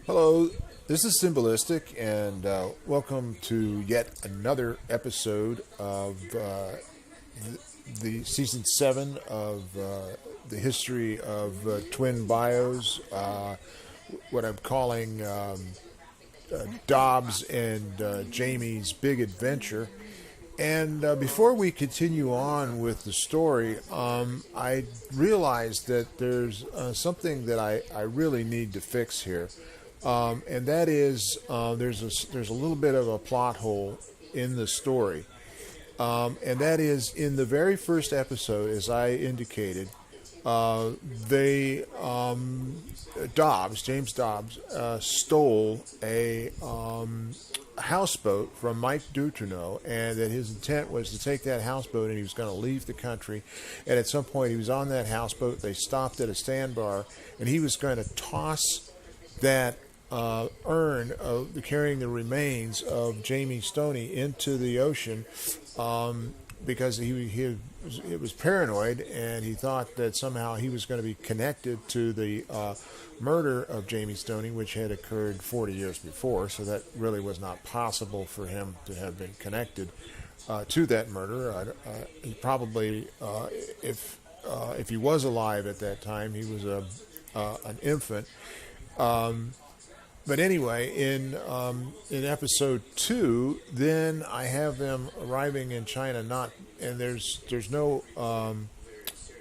Hello, this is Symbolistic, and welcome to yet another episode of the season 7 of the history of Twin Bayous, what I'm calling Dobbs and Jamie's Big Adventure. And before we continue on with the story, I realized that there's something that I really need to fix here. And that is there's a little bit of a plot hole in the story, and that is in the very first episode, as I indicated, they James Dobbs, stole a houseboat from Mike Dutourneau, and that his intent was to take that houseboat and he was going to leave the country. And at some point, he was on that houseboat. They stopped at a sandbar, and he was going to toss that urn of carrying the remains of Jamie Stoney into the ocean, because he was paranoid, and he thought that somehow he was going to be connected to the murder of Jamie Stoney, which had occurred 40 years before. So that really was not possible for him to have been connected to that murder. He probably, if he was alive at that time, he was an infant. But anyway, in episode 2, then I have them arriving in China. There's no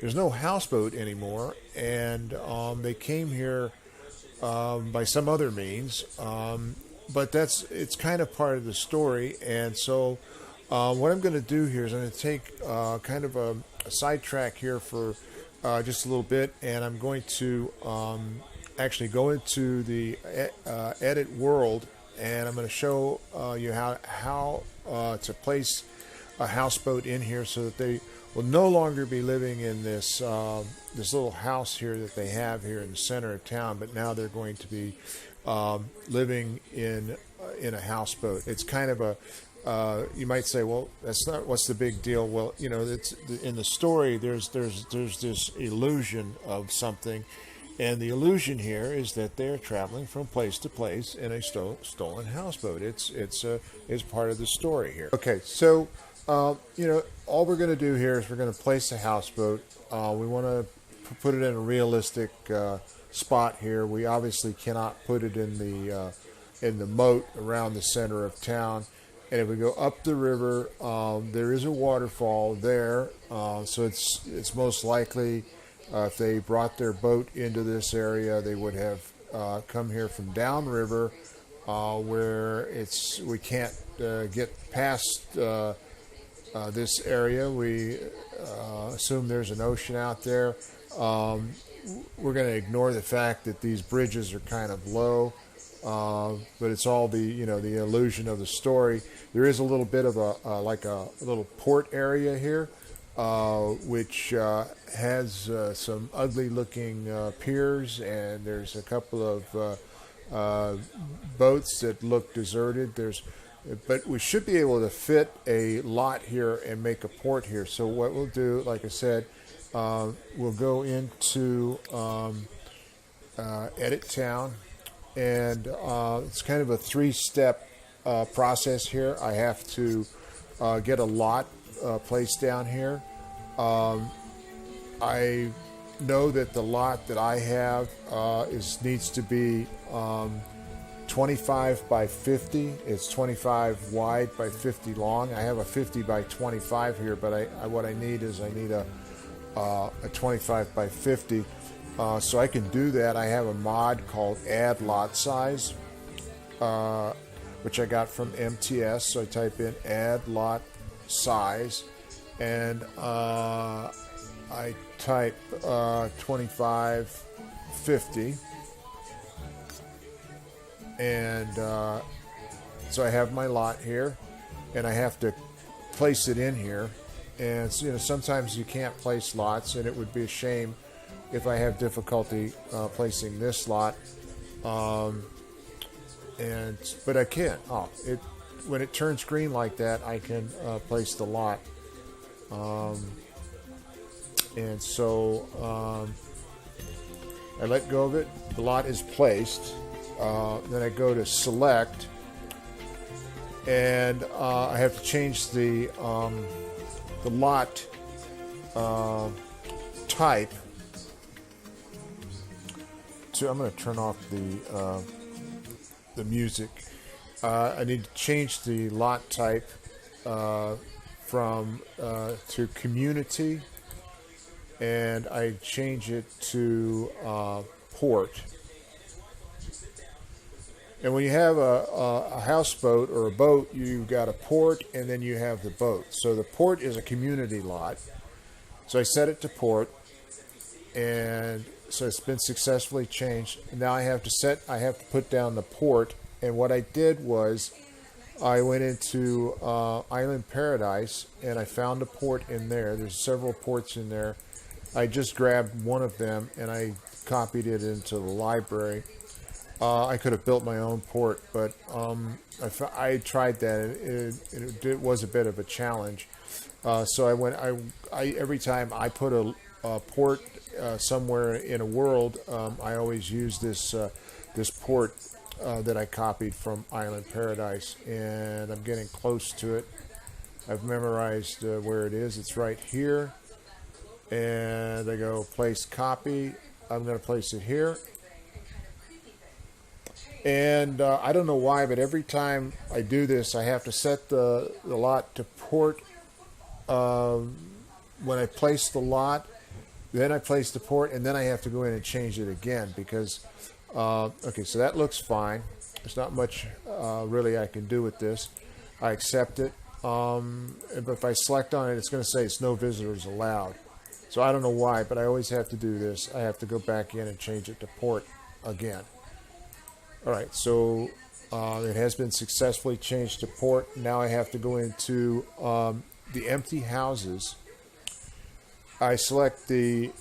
houseboat anymore, and they came here by some other means. But it's kind of part of the story, and so what I'm going to do here is I'm going to take kind of a sidetrack here for just a little bit, and I'm going to actually go into the edit world, and I'm going to show you how to place a houseboat in here so that they will no longer be living in this little house here that they have here in the center of town, but now they're going to be living in a houseboat. It's kind of a you might say, well, that's not, what's the big deal? Well, it's in the story. There's this illusion of something. And the illusion here is that they're traveling from place to place in a stolen houseboat. It's part of the story here. Okay, so all we're going to do here is we're going to place a houseboat. We want to put it in a realistic spot here. We obviously cannot put it in the moat around the center of town. And if we go up the river, there is a waterfall there, so it's most likely. If they brought their boat into this area, they would have come here from downriver, where we can't get past this area. We assume there's an ocean out there. We're going to ignore the fact that these bridges are kind of low, but it's all the illusion of the story. There is a little bit of a little port area here. Which has some ugly-looking piers, and there's a couple of boats that look deserted. But we should be able to fit a lot here and make a port here. So what we'll do, like I said, we'll go into Edit Town, and it's kind of a 3-step process here. I have to get a lot placed down here. I know that the lot that I have needs to be 25 by 50. It's 25 wide by 50 long. I have a 50 by 25 here, but what I need is a 25 by 50. So I can do that. I have a mod called Add Lot Size, which I got from MTS. So I type in Add Lot Size, and I type 2550, and so I have my lot here, and I have to place it in here. And sometimes you can't place lots, and it would be a shame if I have difficulty placing this lot, but I can. When it turns green like that, I can place the lot. And so I let go of it. The lot is placed, then I go to select, and I have to change the lot type to. I'm going to turn off the music. I need to change the lot type from to community, and I change it to port. And when you have a houseboat or a boat, you've got a port and then you have the boat. So the port is a community lot. So I set it to port, and so it's been successfully changed. Now I have to put down the port. And what I did was I went into Island Paradise and I found a port in there. There's several ports in there. I just grabbed one of them and I copied it into the library. I could have built my own port, but I tried that. It was a bit of a challenge. So every time I put a port somewhere in a world, I always use this port that I copied from Island Paradise, and I'm getting close to it. I've memorized where it is. It's right here, and I go place copy. I'm going to place it here. And I don't know why, but every time I do this, I have to set the lot to port. When I place the lot, then I place the port, and then I have to go in and change it again because, okay, so that looks fine. There's not much really I can do with this. I accept it. But if I select on it, it's going to say it's no visitors allowed. So I don't know why, but I always have to do this. I have to go back in and change it to port again. All right, so it has been successfully changed to port. Now I have to go into the empty houses. I select the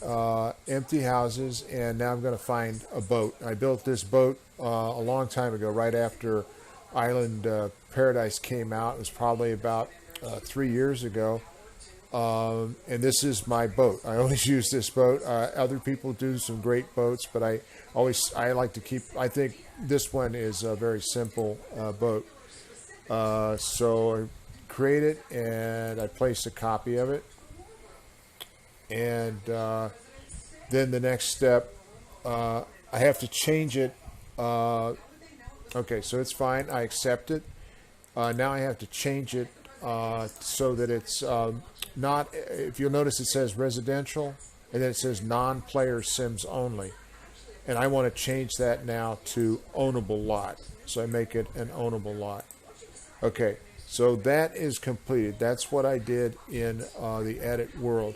empty houses, and now I'm going to find a boat. I built this boat a long time ago, right after Island Paradise came out. It was probably about 3 years ago. And this is my boat. I always use this boat. Other people do some great boats, but I like to keep. I think this one is a very simple boat. So I create it and I place a copy of it, and then the next step, I have to change it. Okay, so it's fine. I accept it. Now I have to change it so that it's not. If you'll notice, it says residential, and then it says non-player sims only. And I want to change that now to ownable lot. So I make it an ownable lot. Okay, so that is completed. That's what I did in the edit world.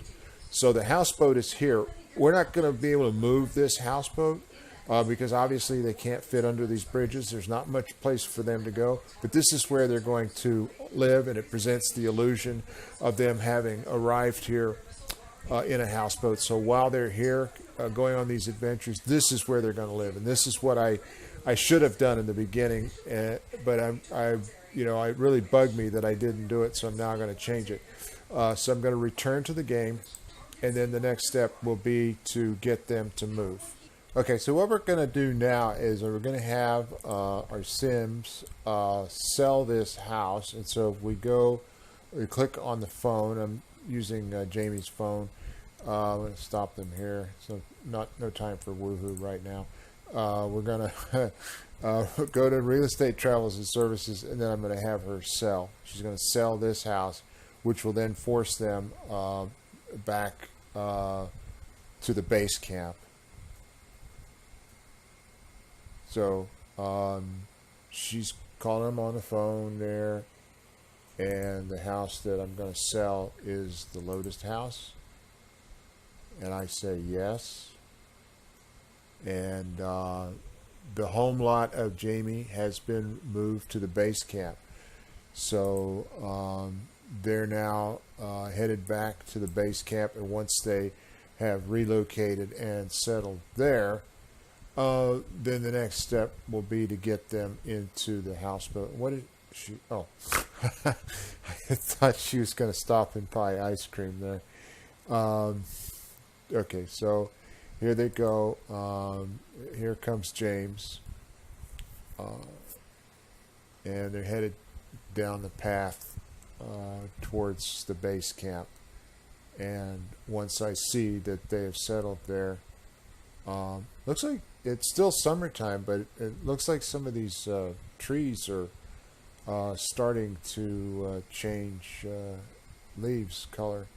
So the houseboat is here. We're not going to be able to move this houseboat because obviously they can't fit under these bridges. There's not much place for them to go. But this is where they're going to live, and it presents the illusion of them having arrived here in a houseboat. So while they're here going on these adventures, this is where they're going to live. And this is what I should have done in the beginning, but it really bugged me that I didn't do it, so I'm now going to change it. So I'm going to return to the game, and then the next step will be to get them to move. Okay, so what we're going to do now is we're going to have our Sims sell this house. And so if we click on the phone. I'm using Jamie's phone. I'm going to stop them here. So no time for woohoo right now. We're going to go to Real Estate Travels and Services, and then I'm going to have her sell. She's going to sell this house, which will then force them back to the base camp. So she's calling them on the phone there, and the house that I'm going to sell is the Lotus House. And I say yes. And the home lot of Jamie has been moved to the base camp. So they're now headed back to the base camp, and once they have relocated and settled there, then the next step will be to get them into the houseboat. What did she? Oh, I thought she was going to stop and buy ice cream there. Okay, so here they go. Here comes James. and they're headed down the path towards the base camp. And once I see that they have settled there, looks like it's still summertime, but it looks like some of these trees are starting to change leaves color,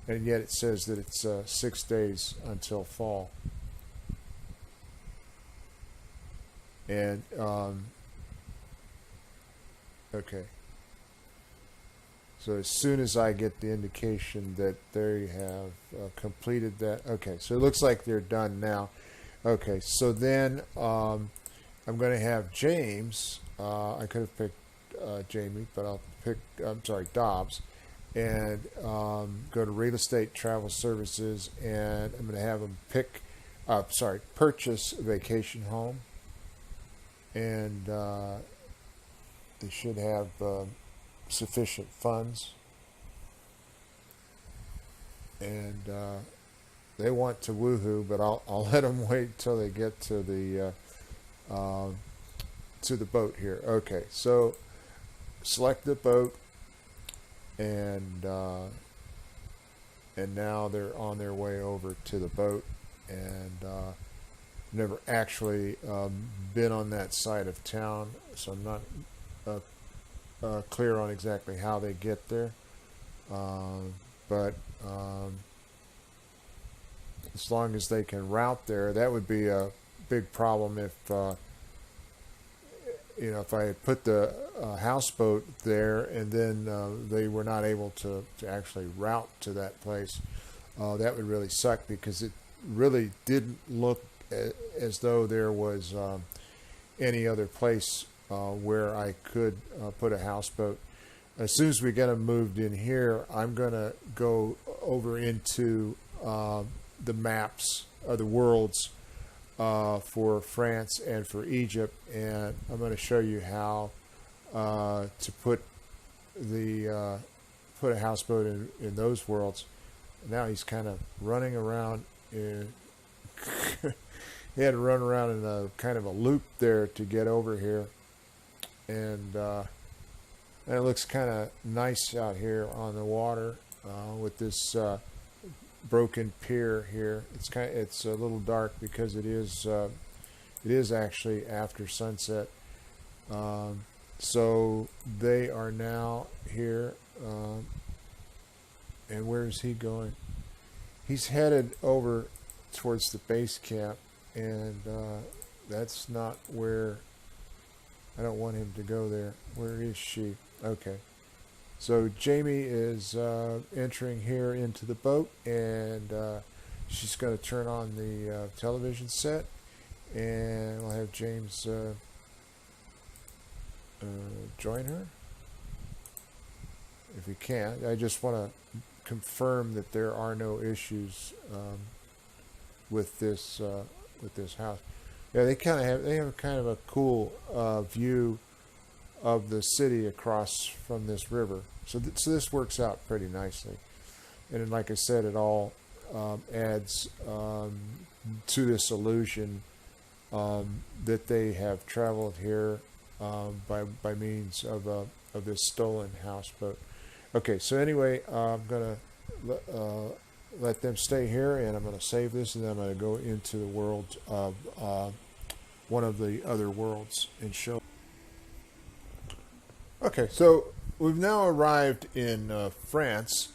and yet it says that it's 6 days until fall. And okay, so as soon as I get the indication that they have completed that, okay, so it looks like they're done now. Okay, so then I'm going to have James. I could have picked Jamie, but I'll pick, I'm sorry, Dobbs, and go to Real Estate Travel Services, and I'm going to have him purchase a vacation home, and they should have sufficient funds, and they want to woohoo, but I'll let them wait till they get to the boat here. Okay, so select the boat, and now they're on their way over to the boat, and never actually been on that side of town, so I'm not clear on exactly how they get there, but as long as they can route there. That would be a big problem if if I had put the houseboat there and then they were not able to actually route to that place. That would really suck, because it really didn't look as though there was any other place where I could put a houseboat. As soon as we get them moved in here, I'm going to go over into the maps of the worlds for France and for Egypt, and I'm going to show you how to put a houseboat in those worlds. Now he's kind of running around in he had to run around in a kind of a loop there to get over here, and it looks kind of nice out here on the water with this broken pier here. It's a little dark because it is actually after sunset. So they are now here, and where is he going? He's headed over towards the base camp, and that's not where I don't want him to go there. Where is she? Okay. So Jamie is entering here into the boat, and she's going to turn on the television set, and we'll have James join her if he can. I just want to confirm that there are no issues with this house. Yeah, they have kind of a cool view of the city across from this river. So this works out pretty nicely. And then, like I said, it all adds to this illusion that they have traveled here by means of this stolen houseboat. Okay, so anyway, I'm going to let them stay here, and I'm going to save this, and then I'm going to go into the world of one of the other worlds and show. Okay, so we've now arrived in France,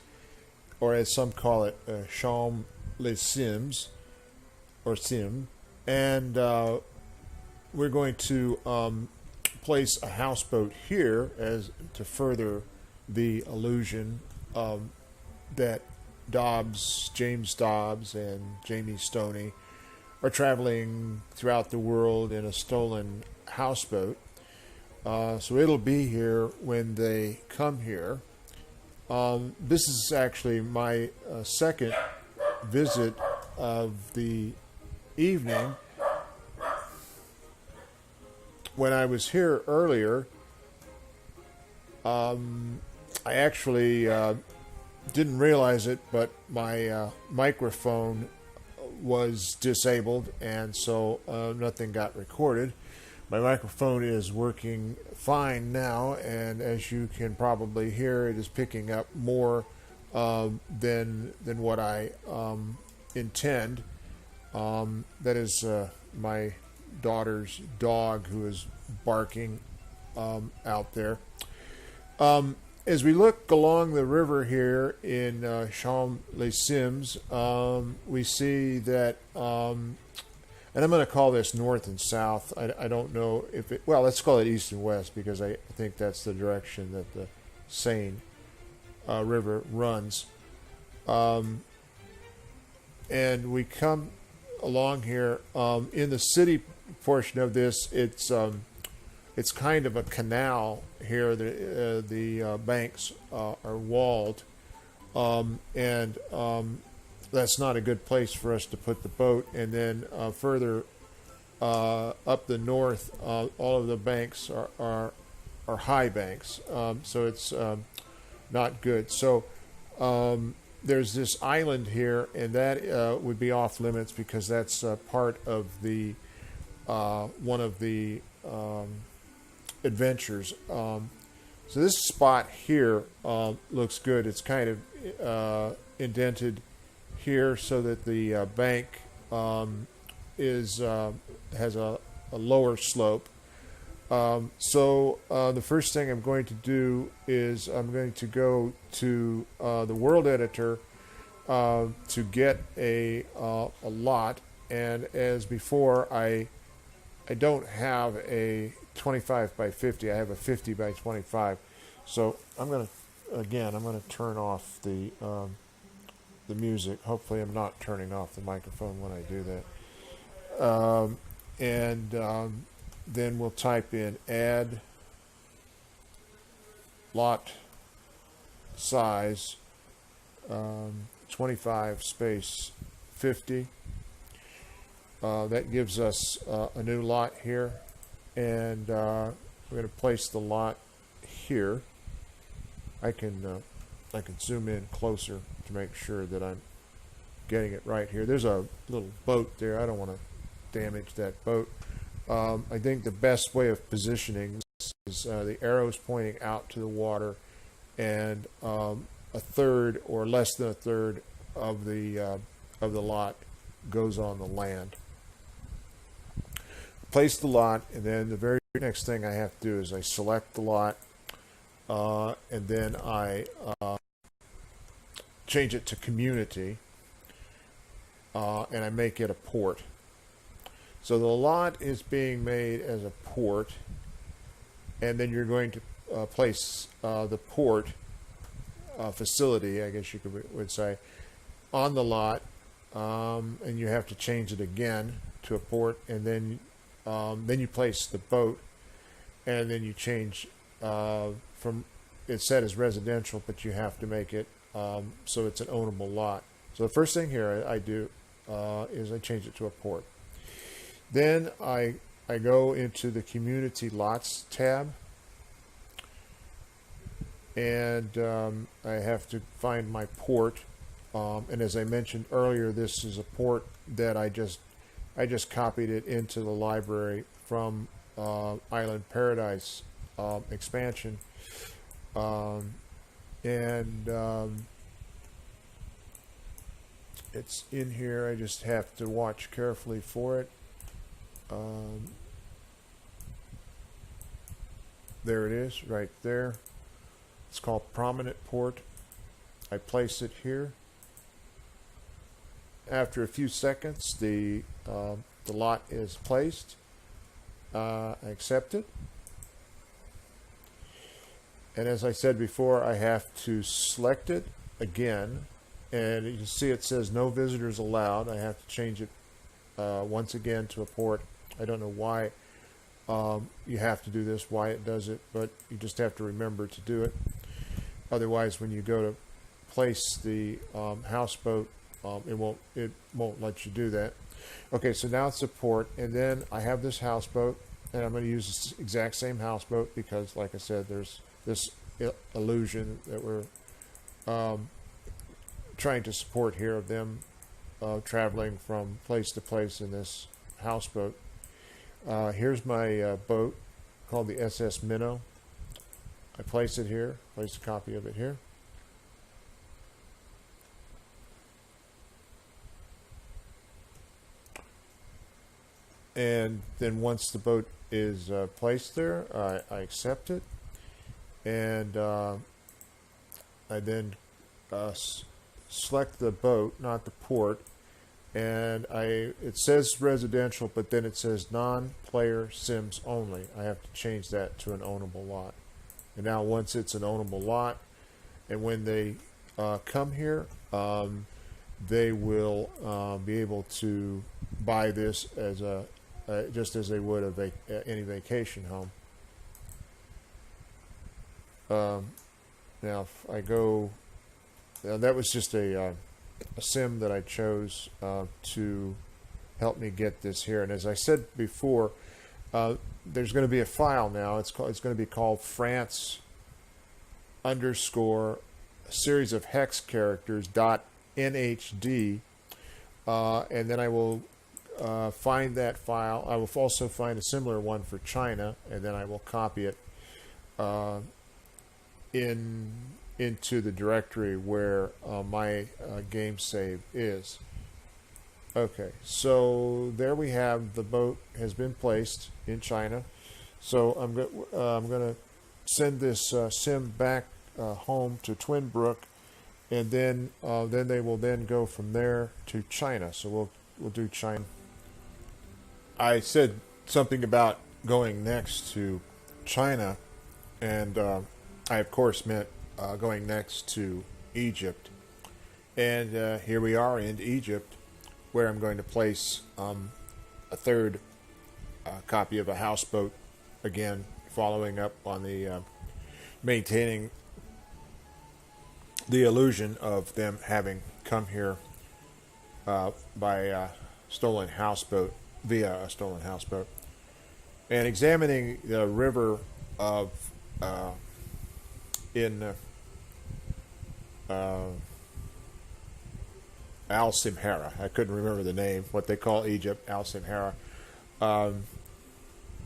or as some call it, Champs-les-Cimes, or Sim, and we're going to place a houseboat here as to further the illusion that James Dobbs and Jamie Stoney are traveling throughout the world in a stolen houseboat. So it'll be here when they come here. This is actually my second visit of the evening. When I was here earlier, I actually didn't realize it, but my microphone was disabled, and so nothing got recorded. My microphone is working fine now, and as you can probably hear, it is picking up more than what I intend. That is my daughter's dog who is barking out there. As we look along the river here in Champs-les-Cimes, we see that, and I'm going to call this north and south. I don't know if it, well, let's call it east and west because I think that's the direction that the Seine River runs. And we come along here in the city portion of this. It's kind of a canal here. The banks are walled, and that's not a good place for us to put the boat. And then further up the north, all of the banks are high banks, so it's not good. So there's this island here, and that would be off limits because that's part of the one of the adventures. So this spot here looks good. It's kind of indented here so that the bank has a lower slope. So the first thing I'm going to do is I'm going to go to the World Editor to get a lot, and as before, I don't have a 25 by 50. I have a 50 by 25. So I'm going to turn off the music. Hopefully I'm not turning off the microphone when I do that. Then we'll type in add lot size 25 space 50. That gives us a new lot here, and we're going to place the lot here. I can zoom in closer to make sure that I'm getting it right here. There's a little boat there. I don't want to damage that boat. I think the best way of positioning this is the arrows pointing out to the water, and a third or less than a third of the lot goes on the land. Place the lot, and then the very next thing I have to do is I select the lot, and then I change it to community, and I make it a port. So the lot is being made as a port, and then you're going to place the port facility, I guess you would say, on the lot, and you have to change it again to a port, and then you place the boat, and then you change from, it's set as residential, but you have to make it so it's an ownable lot. So the first thing here I do is I change it to a port. Then I go into the Community Lots tab, and I have to find my port. And as I mentioned earlier, this is a port that I just copied it into the library from Island Paradise expansion, it's in here. I just have to watch carefully for it. There it is, right there. It's called Prominent Port. I place it here. After a few seconds, the lot is placed. I accept it. And as I said before, I have to select it again. And you can see it says no visitors allowed. I have to change it once again to a port. I don't know why you have to do this, why it does it, but you just have to remember to do it. Otherwise, when you go to place the houseboat, it won't let you do that. Okay, so now it's a port, and then I have this houseboat, and I'm going to use this exact same houseboat because, like I said, there's this illusion that we're trying to support here of them traveling from place to place in this houseboat. Here's my boat called the SS Minnow. I place it here, place a copy of it here. And then once the boat is placed there, I accept it, and I then select the boat, not the port, and it says residential, but then it says non-player sims only. I have to change that to an ownable lot. And now once it's an ownable lot, and when they come here, they will be able to buy this as a just as they would any vacation home. Now, if I go, now that was just a sim that I chose to help me get this here. And as I said before, there's going to be a file now. It's going to be called France underscore a series of hex characters dot nhd, and then I will find that file. I will also find a similar one for China, and then I will copy it into the directory where my game save is. Okay, so there we have, the boat has been placed in China. So I'm going to send this sim back home to Twin Brook, and then they will then go from there to China. So we'll do China. I said something about going next to China, and I of course meant going next to Egypt. And here we are in Egypt, where I'm going to place a third copy of a houseboat, again following up on the maintaining the illusion of them having come here by a stolen houseboat, via a stolen houseboat, and examining the river of in Al Simhara. I couldn't remember the name, what they call Egypt, Al Simhara.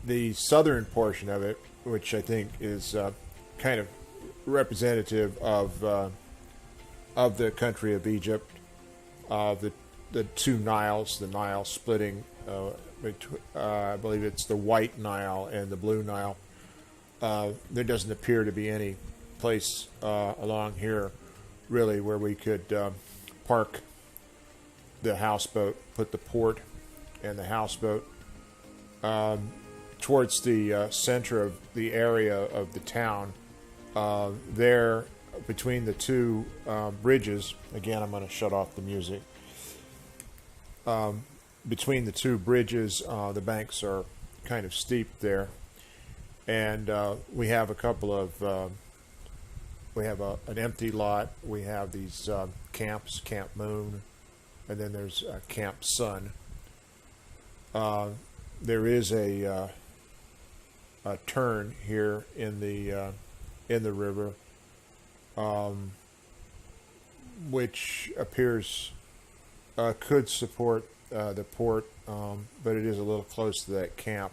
The southern portion of it, which I think is kind of representative of the country of Egypt, the two Niles, the Nile splitting, I believe it's the White Nile and the Blue Nile. There doesn't appear to be any place along here really where we could park the houseboat, put the port and the houseboat towards the center of the area of the town. There, between the two bridges, again I'm going to shut off the music. Between the two bridges, the banks are kind of steep there, and we have a couple of we have an empty lot. We have these camps, Camp Moon, and then there's Camp Sun. There is a turn here in the river, which appears could support the port, but it is a little close to that camp.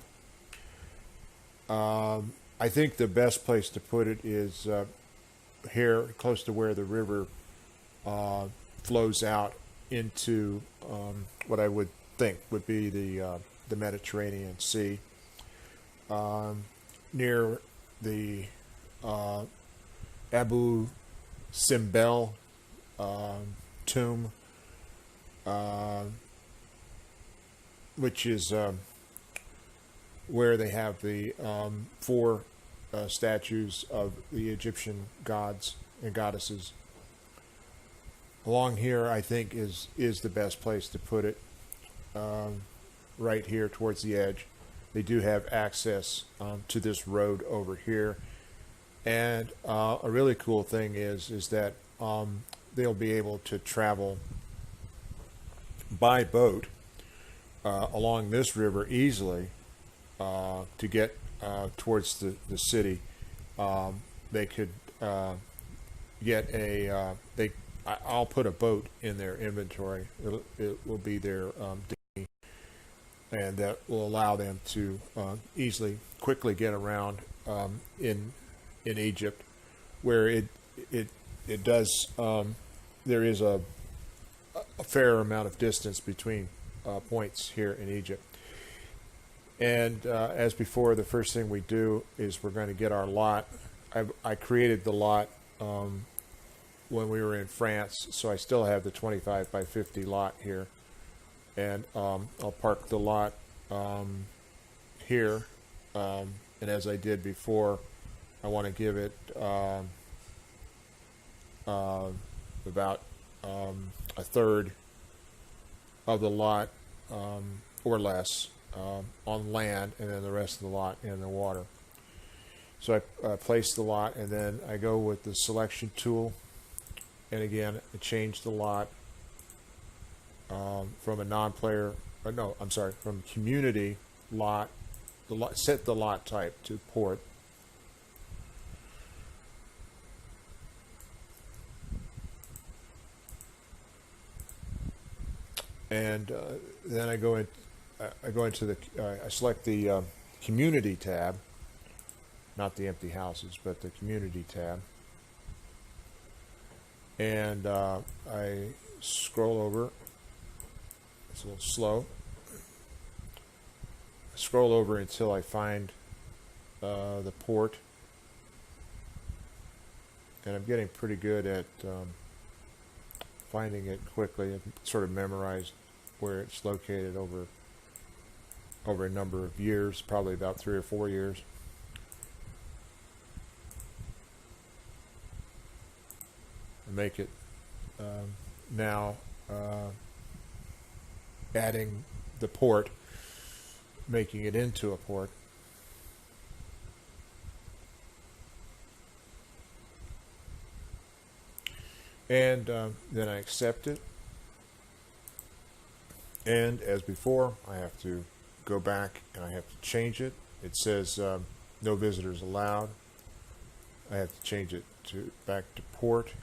I think the best place to put it is here, close to where the river flows out into what I would think would be the Mediterranean Sea, near the Abu Simbel tomb, which is where they have the four statues of the Egyptian gods and goddesses. Along here, I think, is the best place to put it, right here towards the edge. They do have access to this road over here, and a really cool thing is that they'll be able to travel by boat along this river easily to get towards the city. They could get I'll put a boat in their inventory. It will be their dinghy. and that will allow them to quickly get around in Egypt, where it does. There is a fair amount of distance between points here in Egypt. And as before, the first thing we do is we're going to get our lot. I created the lot when we were in France, so I still have the 25 by 50 lot here. And I'll park the lot here. And as I did before, I want to give it about a third of the lot or less on land, and then the rest of the lot in the water. So I place the lot, and then I go with the selection tool, and again I change the lot from a non-player, from community lot. Set the lot type to port. And then I go into the. I select the community tab, not the empty houses, but the community tab. And I scroll over. It's a little slow. I scroll over until I find the port, and I'm getting pretty good at finding it quickly. I've sort of memorized where it's located over a number of years, probably about 3 or 4 years. I make it now adding the port, making it into a port. And then I accept it. And as before, I have to go back and I have to change it. It says no visitors allowed. I have to change it back to port.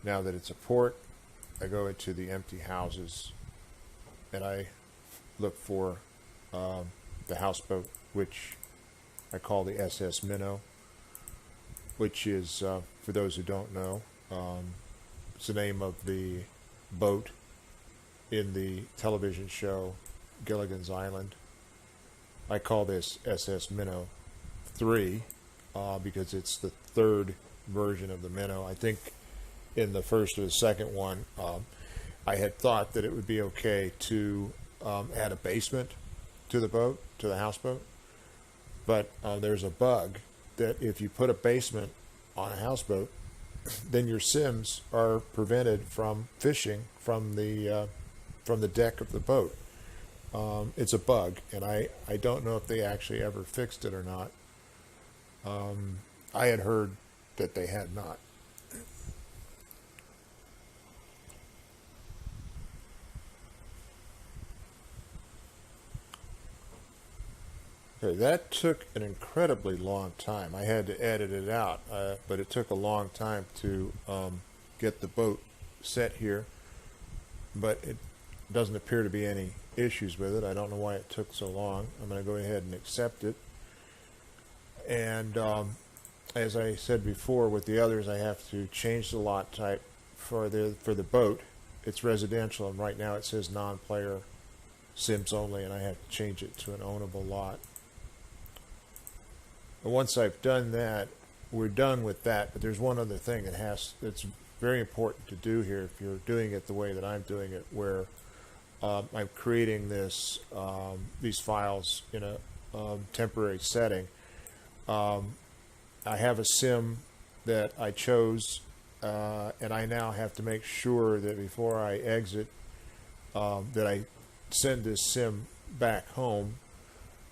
Now that it's a port, I go into the empty houses and I look for the houseboat, which I call the SS Minnow, which is, for those who don't know, it's the name of the boat in the television show Gilligan's Island. I call this SS Minnow 3 because it's the third version of the Minnow. I think in the first or the second one, I had thought that it would be okay to add a basement to the boat, to the houseboat. But there's a bug that if you put a basement on a houseboat, then your Sims are prevented from fishing from the deck of the boat. It's a bug, and I don't know if they actually ever fixed it or not. I had heard that they had not. Okay, that took an incredibly long time. I had to edit it out, but it took a long time to get the boat set here. But it doesn't appear to be any issues with it. I don't know why it took so long. I'm going to go ahead and accept it. And as I said before, with the others, I have to change the lot type for the boat. It's residential, and right now it says non-player Sims only, and I have to change it to an ownable lot. And once I've done that, we're done with that. But there's one other thing that's very important to do here if you're doing it the way that I'm doing it, where I'm creating these files in a temporary setting. I have a sim that I chose, and I now have to make sure that before I exit, that I send this sim back home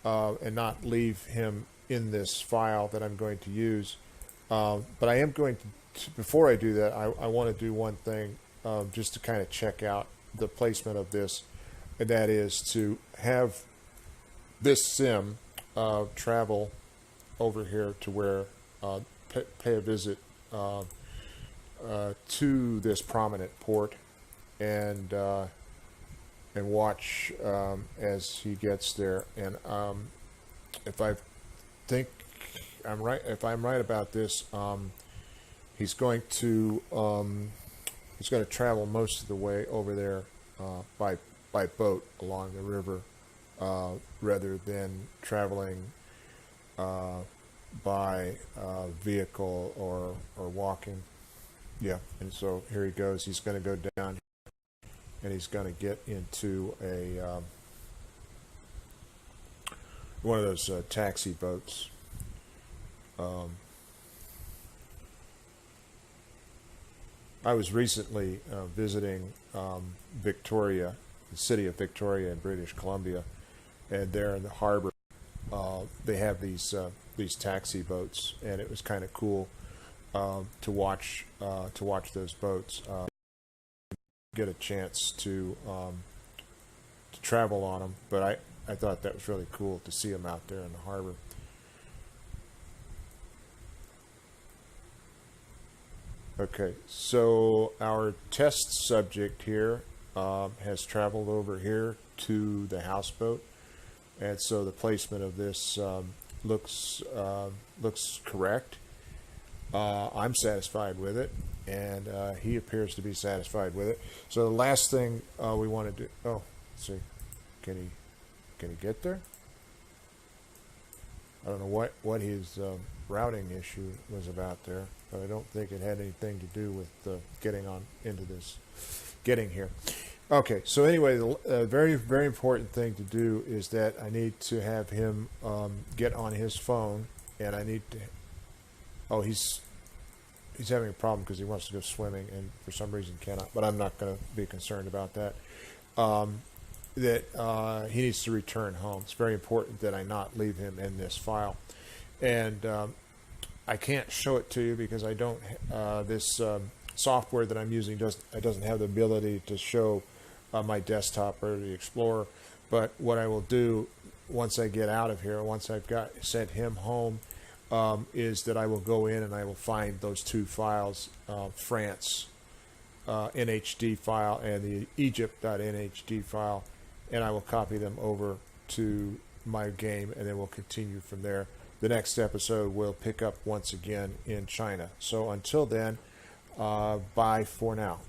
and not leave him in this file that I'm going to use. But I am going to, before I do that, I want to do one thing just to kind of check out the placement of this, and that is to have this sim travel over here to where pay a visit to this prominent port and watch as he gets there. And if I think I'm right, if I'm right about this, he's going to travel most of the way over there by boat along the river, rather than traveling by vehicle or walking. Yeah, and so here he goes. He's going to go down, and he's going to get into a one of those taxi boats. I was recently visiting Victoria, the city of Victoria in British Columbia, and there in the harbor, they have these taxi boats, and it was kind of cool to watch those boats. Get a chance to travel on them, but I thought that was really cool to see them out there in the harbor. Okay, so our test subject here has traveled over here to the houseboat, and so the placement of this looks correct. I'm satisfied with it, and he appears to be satisfied with it. So the last thing we want to do. Oh, let's see, can he get there? I don't know what his routing issue was about there, but I don't think it had anything to do with getting here. Okay, so anyway, the very, very important thing to do is that I need to have him get on his phone, and I need to. Oh, he's having a problem because he wants to go swimming, and for some reason cannot. But I'm not going to be concerned about that. He needs to return home. It's very important that I not leave him in this file, and I can't show it to you because I don't. This software that I'm using doesn't have the ability to show my desktop or the Explorer. But what I will do once I get out of here, once I've sent him home, is that I will go in and I will find those two files, France NHD file and the Egypt.nhd file, and I will copy them over to my game, and then we'll continue from there. The next episode will pick up once again in China. So until then, bye for now.